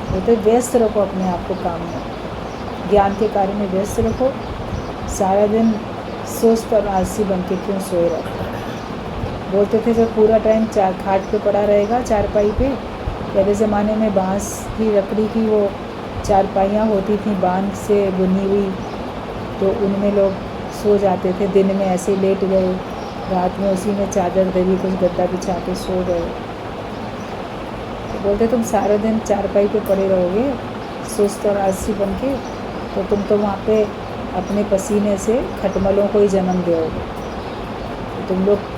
वो तो व्यस्त रखो अपने आप को काम में, ज्ञान के कार्य में व्यस्त रखो। सारा दिन सुस्त और आलसी बन के क्यों सोए रहते हैं। बोलते थे जब पूरा टाइम खाट पे पड़ा रहेगा, चारपाई पे, पहले ज़माने में बांस की लकड़ी की वो चारपाइयाँ होती थी बांस से बुनी हुई, तो उनमें लोग सो जाते थे। दिन में ऐसे लेट गए, रात में उसी में चादर दरी कुछ गद्दा बिछा के सो गए। तो बोलते तुम सारा दिन चारपाई पे पड़े रहोगे सुस्त और आलसी बन के, तो तुम तो वहाँ पे अपने पसीने से खटमलों को ही जन्म दोगे। तो तुम लोग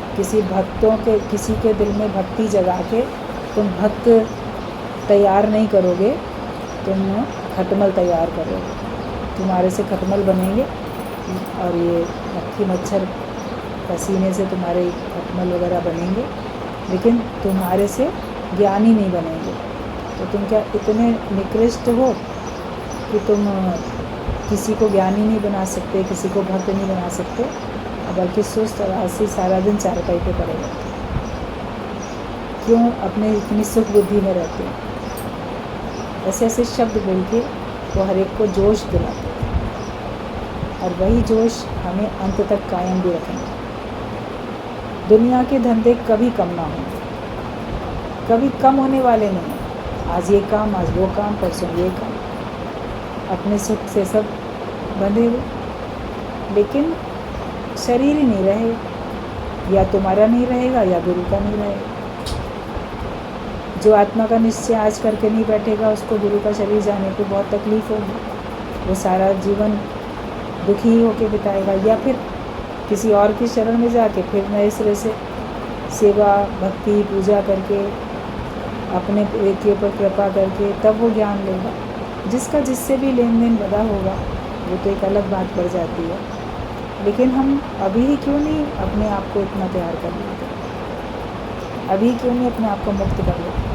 किसी के दिल में भक्ति जगा के तुम भक्त तैयार नहीं करोगे, तुम खटमल तैयार करोगे। तुम्हारे से खटमल बनेंगे और ये मक्खी मच्छर पसीने से तुम्हारे खटमल वगैरह बनेंगे, लेकिन तुम्हारे से ज्ञानी नहीं बनेंगे। तो तुम क्या इतने निकृष्ट हो कि तुम किसी को ज्ञानी नहीं बना सकते, किसी को भक्त नहीं बना सकते, बल्कि सुस्त और आलसी सारा दिन चारपाई पे पड़े रहते हैं। क्यों अपने इतनी सुख बुद्धि में रहते हैं। ऐसे ऐसे शब्द बोल के वो हर एक को जोश दिलाते हैं, और वही जोश हमें अंत तक कायम भी रखेंगे। दुनिया के धंधे कभी कम ना होंगे, कभी कम होने वाले नहीं हैं। आज ये काम, आज वो काम, परसों ये काम, अपने सुख से सब बंधे हुए, लेकिन शरीर ही नहीं रहे, या तुम्हारा नहीं रहेगा या गुरु का नहीं रहेगा। जो आत्मा का निश्चय आज करके नहीं बैठेगा, उसको गुरु का शरीर जाने पे बहुत तकलीफ़ होगी। वो सारा जीवन दुखी ही होके बिताएगा, या फिर किसी और की शरण में जाके फिर नए सिरे से सेवा, भक्ति, पूजा करके, अपने के ऊपर कृपा करके तब वो ज्ञान लेगा। जिसका जिससे भी लेन देन बदा होगा, वो तो एक अलग बात पड़ जाती है। लेकिन हम अभी ही क्यों नहीं अपने आप को इतना तैयार कर लेते, अभी क्यों नहीं अपने आप को मुक्त कर लेते?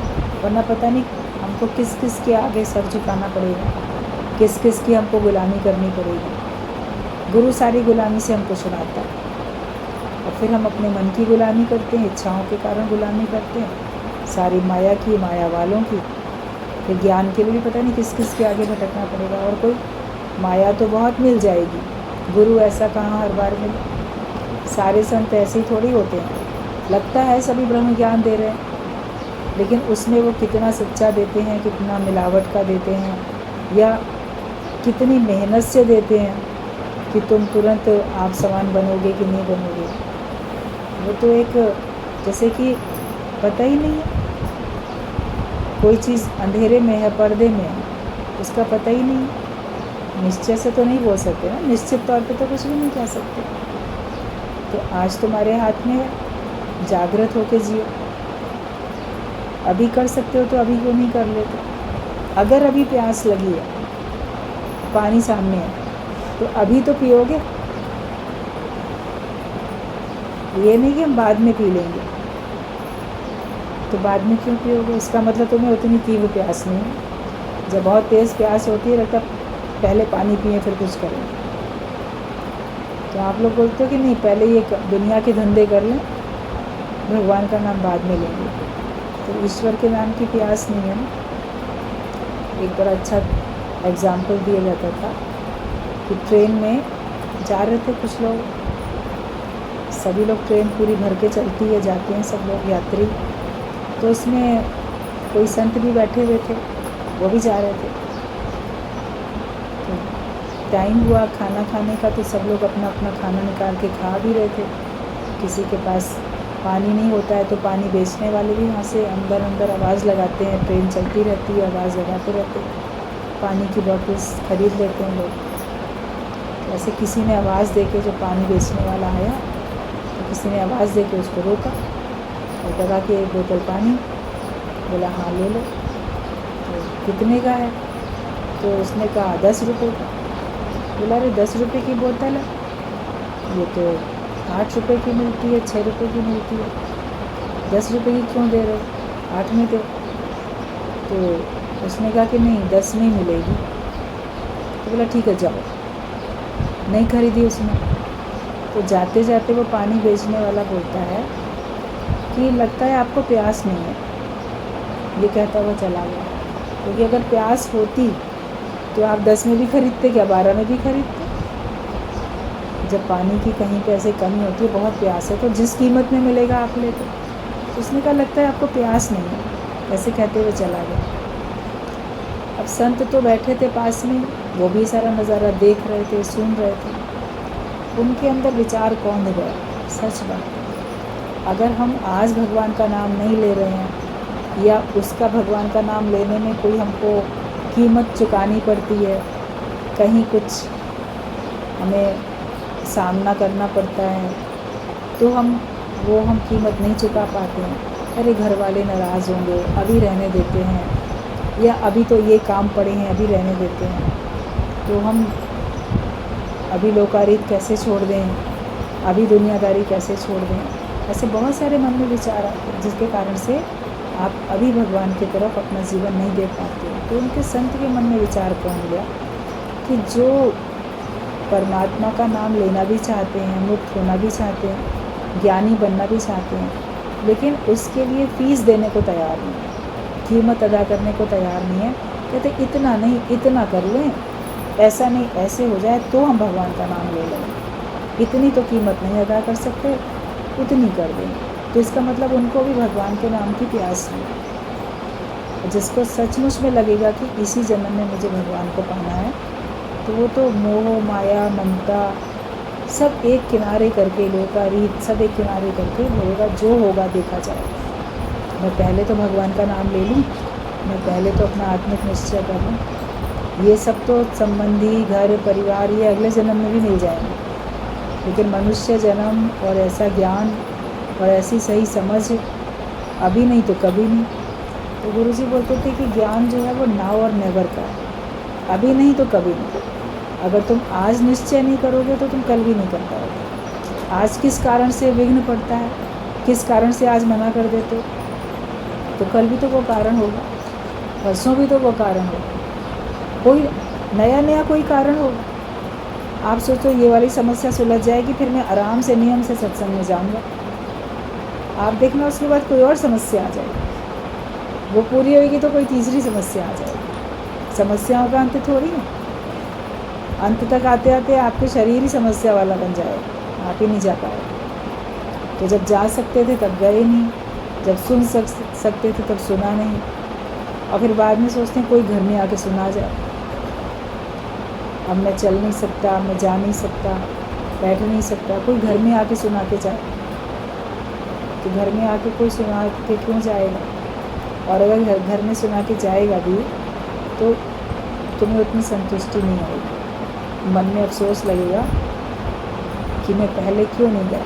वरना पता नहीं हमको किस किस के आगे सर झुकाना पड़ेगा, किस किस की हमको गुलामी करनी पड़ेगी। गुरु सारी गुलामी से हमको छुड़ाता है, और फिर हम अपने मन की गुलामी करते हैं, इच्छाओं के कारण गुलामी करते हैं, सारी माया की, माया वालों की। फिर ज्ञान के लिए भी पता नहीं किस किस के आगे भटकना पड़ेगा। और कोई माया तो बहुत मिल जाएगी, गुरु ऐसा कहाँ हर बार मिले। सारे संत ऐसे ही थोड़ी होते हैं, लगता है सभी ब्रह्म ज्ञान दे रहे हैं, लेकिन उसमें वो कितना सच्चा देते हैं, कितना मिलावट का देते हैं, या कितनी मेहनत से देते हैं कि तुम तुरंत आप समान बनोगे कि नहीं बनोगे। वो तो एक जैसे कि पता ही नहीं है, कोई चीज़ अंधेरे में है, पर्दे में है, उसका पता ही नहीं है। निश्चय से तो नहीं बोल सकते ना, निश्चित तौर पे तो कुछ भी नहीं कह सकते। तो आज तुम्हारे हाथ में है, जागृत होके जियो। अभी कर सकते हो तो अभी क्यों नहीं कर लेते? अगर अभी प्यास लगी है, पानी सामने है, तो अभी तो पियोगे। ये नहीं कि हम बाद में पी लेंगे, तो बाद में क्यों पियोगे? इसका मतलब तुम्हें उतनी तीव्र प्यास नहीं है। जब बहुत तेज़ प्यास होती है, लगता पहले पानी पिए फिर कुछ करें। तो आप लोग बोलते हो कि नहीं, पहले ये दुनिया के धंधे कर लें, भगवान का नाम बाद में लेंगे। तो ईश्वर के नाम की प्यास नहीं है ना। एक बड़ा अच्छा एग्जाम्पल दिया जाता था कि ट्रेन में जा रहे थे कुछ लोग, सभी लोग, ट्रेन पूरी भर के चलती है, जाते हैं सब लोग यात्री। तो उसमें कोई संत भी बैठे हुए थे, वो भी जा रहे थे। तो टाइम हुआ खाना खाने का, तो सब लोग अपना अपना खाना निकाल के खा भी रहे थे। किसी के पास पानी नहीं होता है, तो पानी बेचने वाले भी वहाँ से अंदर अंदर आवाज़ लगाते हैं, ट्रेन चलती रहती है, आवाज़ लगाते रहते हैं, पानी की बॉटल्स खरीद लेते हैं लोग। तो ऐसे किसी ने आवाज़ दे के, जो पानी बेचने वाला आया, तो किसी ने आवाज़ दे के उसको रोका और लगा के एक बोतल पानी, बोला हाँ ले लो। तो कितने का है? तो उसने कहा 10 रुपये का। बोला अरे 10 रुपये की बोतल है, ये तो 8 रुपये की मिलती है, 6 रुपये की मिलती है, 10 रुपये की क्यों दे रहे हो, 8 में दो। तो उसने कहा कि नहीं 10 में ही मिलेगी। तो बोला ठीक है जाओ, नहीं खरीदी उसने। तो जाते जाते वो पानी बेचने वाला बोलता है कि लगता है आपको प्यास नहीं है, ये कहता हुआ चला गया। क्योंकि अगर प्यास होती तो आप 10 में भी खरीदते, क्या 12 में भी खरीदते। जब पानी की कहीं पे ऐसे कमी होती है, बहुत प्यास है, तो जिस कीमत में मिलेगा आप लेते। तो उसने कहा लगता है आपको प्यास नहीं है, ऐसे कहते हुए चला गया। अब संत तो बैठे थे पास में, वो भी सारा नज़ारा देख रहे थे, सुन रहे थे। उनके अंदर विचार कौन गया? सच बात, अगर हम आज भगवान का नाम नहीं ले रहे हैं, या उसका भगवान का नाम लेने में कोई हमको कीमत चुकानी पड़ती है, कहीं कुछ हमें सामना करना पड़ता है, तो हम कीमत नहीं चुका पाते हैं। अरे घर वाले नाराज़ होंगे, अभी रहने देते हैं, या अभी तो ये काम पड़े हैं, अभी रहने देते हैं। तो हम अभी लोकारीत कैसे छोड़ दें, अभी दुनियादारी कैसे छोड़ दें। ऐसे बहुत सारे मन में विचार आते हैं, जिसके कारण से आप अभी भगवान की तरफ अपना जीवन नहीं दे पाते। तो उनके संत के मन में विचार कौन गया कि जो परमात्मा का नाम लेना भी चाहते हैं, मुक्त होना भी चाहते हैं, ज्ञानी बनना भी चाहते हैं, लेकिन उसके लिए फ़ीस देने को तैयार नहीं है, कीमत अदा करने को तैयार नहीं है। कहते इतना नहीं, इतना कर लें, ऐसा नहीं ऐसे हो जाए तो हम भगवान का नाम ले लें। इतनी तो कीमत नहीं अदा कर सकते, उतनी कर दें। तो इसका मतलब उनको भी भगवान के नाम की प्यास नहीं। और जिसको सचमुच में लगेगा कि इसी जन्म में मुझे भगवान को पाना है, तो वो तो मोह माया ममता सब एक किनारे करके, लोकारीत सब एक किनारे करके बोलेगा जो होगा देखा जाएगा। मैं पहले तो भगवान का नाम ले लूँ, मैं पहले तो अपना आत्मिक निश्चय कर लूँ। ये सब तो संबंधी, घर, परिवार ये अगले जन्म में भी मिल जाएंगे, लेकिन मनुष्य जन्म और ऐसा ज्ञान और ऐसी सही समझ अभी नहीं तो कभी नहीं। तो गुरुजी बोलते थे कि ज्ञान जो है वो नाउ और नेवर का है, अभी नहीं तो कभी नहीं। अगर तुम आज निश्चय नहीं करोगे तो तुम कल भी नहीं कर पाओगे। आज किस कारण से विघ्न पड़ता है, किस कारण से आज मना कर देते, तो कल भी तो वो कारण होगा, परसों भी तो वो कारण होगा, कोई नया कोई कारण होगा। आप सोचो ये वाली समस्या सुलझ जाएगी, फिर मैं आराम से नियम से सत्संग में जाऊंगा। आप देखना उसके बाद कोई और समस्या आ जाएगी, वो पूरी होगी तो कोई तीसरी समस्या आ जाएगी। समस्याओं का अंत थोड़ी है, अंत तक आते आते आपके शरीर ही समस्या वाला बन जाएगा, आप ही नहीं जा पाएंगे। तो जब जा सकते थे तब गए नहीं, जब सुन सकते थे तब सुना नहीं, और फिर बाद में सोचते हैं कोई घर में आके सुना जाए। अब मैं चल नहीं सकता, मैं जा नहीं सकता, बैठ नहीं सकता, कोई घर में आके सुना के जाए, तो घर में आके कोई सुना के क्यों जाएगा? और अगर घर में सुना के जाएगा भी तो तुम्हें उतनी संतुष्टि नहीं आएगी, मन में अफसोस लगेगा कि मैं पहले क्यों नहीं गया।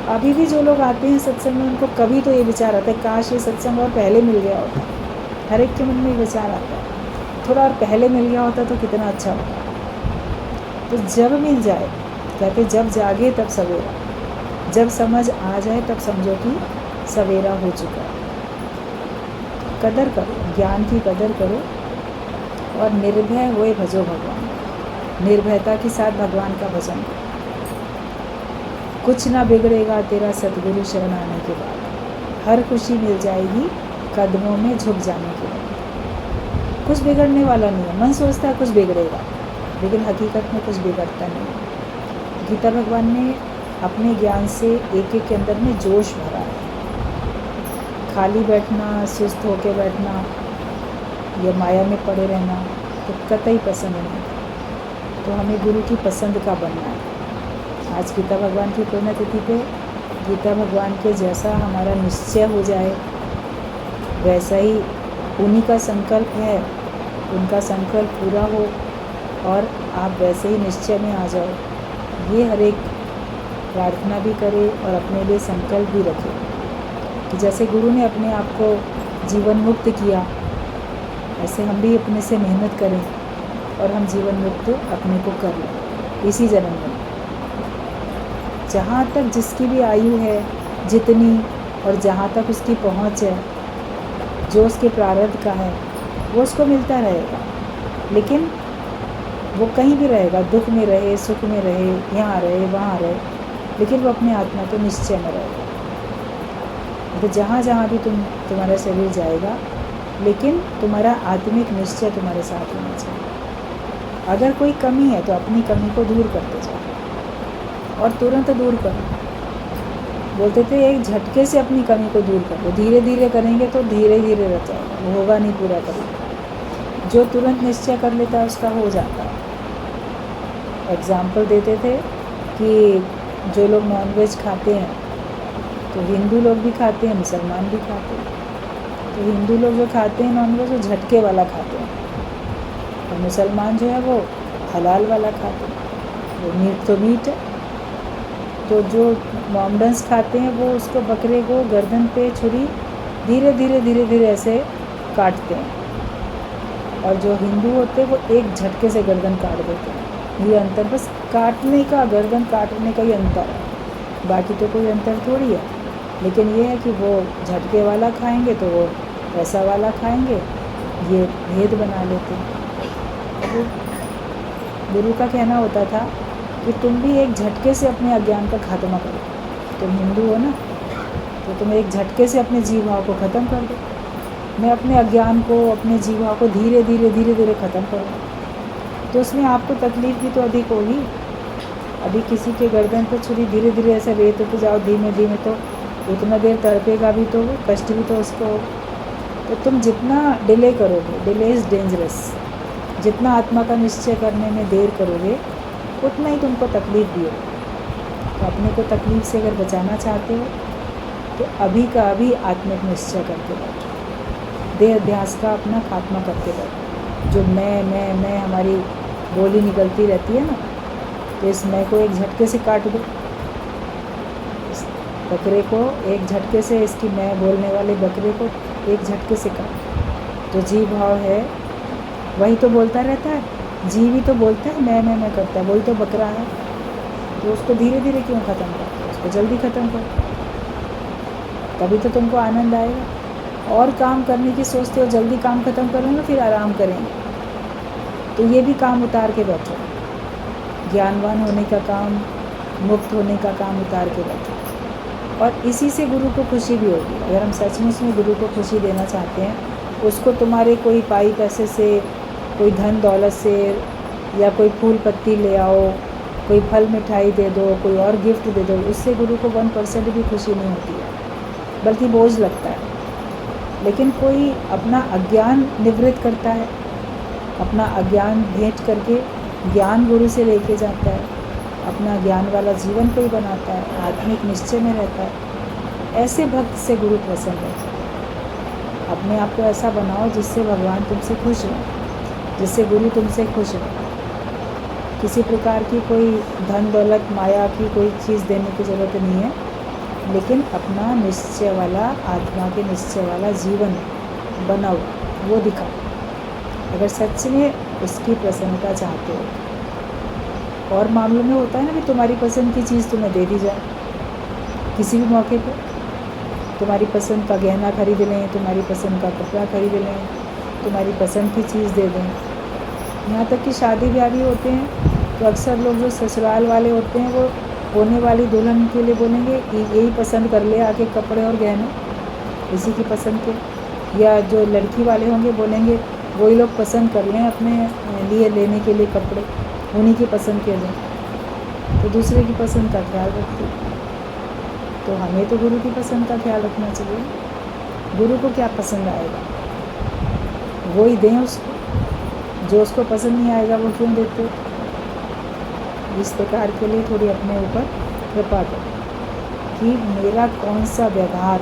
अभी भी जो लोग आते हैं सत्संग में, उनको कभी तो ये विचार आता है काश ये सत्संग और पहले मिल गया होता। हर एक के मन में विचार आता है थोड़ा और पहले मिल गया होता तो कितना अच्छा होता। तो जब मिल जाए, कहते जब जागे तब सवेरा, जब समझ आ जाए तब समझो कि सवेरा हो चुका है। कदर करो, ज्ञान की कदर करो और निर्भय हुए भजो भगवान, निर्भयता के साथ भगवान का भजन करो। कुछ ना बिगड़ेगा तेरा सतगुरु शरण आने के बाद, हर खुशी मिल जाएगी कदमों में झुक जाने के बाद। कुछ बिगड़ने वाला नहीं है, मन सोचता है कुछ बिगड़ेगा, लेकिन हकीकत में कुछ बिगड़ता नहीं है। गीता भगवान ने अपने ज्ञान से एक एक के अंदर में जोश भरा है। खाली बैठना, सुस्त होकर बैठना या माया में पड़े रहना तो कतई पसंद नहीं। तो हमें गुरु की पसंद का बनना है। आज गीता भगवान की पुण्यतिथि पे गीता भगवान के जैसा हमारा निश्चय हो जाए, वैसा ही उन्हीं का संकल्प है, उनका संकल्प पूरा हो और आप वैसे ही निश्चय में आ जाओ। ये हर एक प्रार्थना भी करे और अपने लिए संकल्प भी रखे कि जैसे गुरु ने अपने आप को जीवन मुक्त किया, ऐसे हम भी अपने से मेहनत करें और हम जीवन मुक्त अपने को कर लें इसी जन्म में। जहाँ तक जिसकी भी आयु है, जितनी और जहाँ तक उसकी पहुँच है, जो उसके प्रारब्ध का है वो उसको मिलता रहेगा। लेकिन वो कहीं भी रहेगा, दुख में रहे, सुख में रहे, यहाँ रहे, वहाँ रहे, लेकिन वो अपने आत्मा के निश्चय में रहेगा। तो जहाँ जहाँ भी तुम्हारा शरीर जाएगा, लेकिन तुम्हारा आत्मिक निश्चय तुम्हारे साथ होना चाहिए। अगर कोई कमी है तो अपनी कमी को दूर करते जाओ और तुरंत दूर करो। बोलते थे एक झटके से अपनी कमी को दूर करो, धीरे धीरे करेंगे तो धीरे धीरे रह जाएगा, वो होगा नहीं पूरा कभी। जो तुरंत निश्चय कर लेता है उसका हो जाता है। एग्जाम्पल देते थे कि जो लोग नॉनवेज खाते हैं, तो हिंदू लोग भी खाते हैं, मुसलमान भी खाते हैं। तो हिंदू लोग जो खाते हैं नॉनवेज वो झटके वाला खाते हैं, और मुसलमान जो है वो हलाल वाला खाते हैं। वो मीट तो मीट है। तो जो मोमडन्स खाते हैं वो उसको, बकरे को गर्दन पे छुरी धीरे धीरे धीरे धीरे ऐसे काटते हैं, और जो हिंदू होते हैं वो एक झटके से गर्दन काट देते हैं। ये अंतर, बस काटने का, गर्दन काटने का ही अंतर है, बाकी तो कोई अंतर थोड़ी है। लेकिन ये है कि वो झटके वाला खाएंगे तो वो ऐसा वाला खाएंगे, ये भेद बना लेते हैं। तो गुरु का कहना होता था कि तुम भी एक झटके से अपने अज्ञान का खात्मा करो। तुम हिंदू हो ना, तो तुम एक झटके से अपने जीव भाव को ख़त्म कर दो। मैं अपने अज्ञान को, अपने जीव भाव को धीरे धीरे धीरे धीरे ख़त्म करूँ, तो उसमें आपको तकलीफ़ भी तो अधिक होगी। अभी किसी के गर्दन पर छुरी धीरे धीरे ऐसे रेत जाओ धीमे धीमे, तो उतना देर तड़पेगा भी तो, कष्ट भी तो उसको होगा। तो तुम जितना डिले करोगे, डिले इज़ डेंजरस, जितना आत्मा का निश्चय करने में देर करोगे उतना ही तुमको तकलीफ़ भी होगी। तो अपने को तकलीफ़ से अगर बचाना चाहते हो तो अभी का अभी आत्मिक निश्चय करके बैठो, देह अध्यास का अपना खात्मा करके बैठो। जो मैं हमारी बोली निकलती रहती है ना, तो इस मैं को एक झटके से काट दो। इस बकरे को एक झटके से, इसकी मैं बोलने वाले बकरे को एक झटके से काट। जो जीव भाव है वही तो बोलता रहता है, जीव ही तो बोलता है, मैं करता है, वही तो बकरा है। तो उसको धीरे धीरे क्यों ख़त्म करते हो, उसको जल्दी ख़त्म करो, तभी तो तुमको आनंद आएगा। और काम करने की सोचते हो, जल्दी काम ख़त्म करेंगे फिर आराम करेंगे, तो ये भी काम उतार के बैठो। ज्ञानवान होने का काम, मुक्त होने का काम उतार के बैठो, और इसी से गुरु को खुशी भी होगी। अगर हम सचमुच में गुरु को खुशी देना चाहते हैं, उसको तुम्हारे कोई पाई पैसे से, कोई धन दौलत से, या कोई फूल पत्ती ले आओ, कोई फल मिठाई दे दो, कोई और गिफ्ट दे दो, उससे गुरु को 1% भी खुशी नहीं होती है, बल्कि बोझ लगता है। लेकिन कोई अपना अज्ञान निवृत्त करता है, अपना अज्ञान भेंट करके ज्ञान गुरु से लेके जाता है, अपना ज्ञान वाला जीवन कोई बनाता है, आत्मिक निश्चय में रहता है, ऐसे भक्त से गुरु प्रसन्न रहता है। अपने आप को ऐसा बनाओ जिससे भगवान तुमसे खुश हो, जिससे गुरु तुमसे खुश हो। किसी प्रकार की कोई धन दौलत माया की कोई चीज़ देने की ज़रूरत नहीं है, लेकिन अपना निश्चय वाला, आत्मा के निश्चय वाला जीवन बनाओ, वो दिखाओ, अगर सच में उसकी प्रसन्नता चाहते हो। और मामलों में होता है ना कि तुम्हारी पसंद की चीज़ तुम्हें दे दी जाए, किसी भी मौके पर तुम्हारी पसंद का गहना खरीद लें, तुम्हारी पसंद का कपड़ा खरीद लें, तुम्हारी पसंद की चीज़ दे दें। यहाँ तक कि शादी ब्याह भी होते हैं तो अक्सर लोग जो ससुराल वाले होते हैं वो होने वाली दुल्हन के लिए बोलेंगे कि यही पसंद कर ले आके कपड़े और गहने, इसी की पसंद के। या जो लड़की वाले होंगे बोलेंगे वही लोग पसंद कर लें अपने लिए लेने के लिए कपड़े, उन्हीं की पसंद के लें। तो दूसरे की पसंद का ख्याल रखते। तो हमें तो गुरु की पसंद का ख्याल रखना चाहिए। गुरु को क्या पसंद आएगा वो ही दें उसको, जो उसको पसंद नहीं आएगा वो क्यों देते। इस प्रकार के लिए थोड़ी अपने ऊपर कृपा करो कि मेरा कौन सा व्यवहार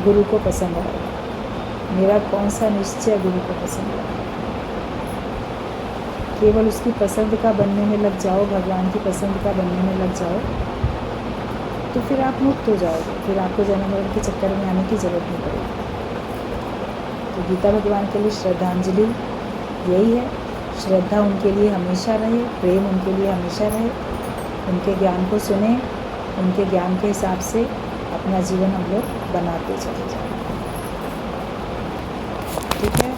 गुरु को पसंद आएगा, मेरा कौन सा निश्चय गुरु को पसंद आएगा। केवल उसकी पसंद का बनने में लग जाओ, भगवान की पसंद का बनने में लग जाओ, तो फिर आप मुक्त हो जाओगे, फिर आपको जन्म मरण के चक्कर में आने की ज़रूरत नहीं पड़ेगी। तो गीता भगवान के लिए श्रद्धांजलि यही है, श्रद्धा उनके लिए हमेशा रहे, प्रेम उनके लिए हमेशा रहे, उनके ज्ञान को सुने, उनके ज्ञान के हिसाब से अपना जीवन हम लोग बनाते चले जाएं। ठीक है।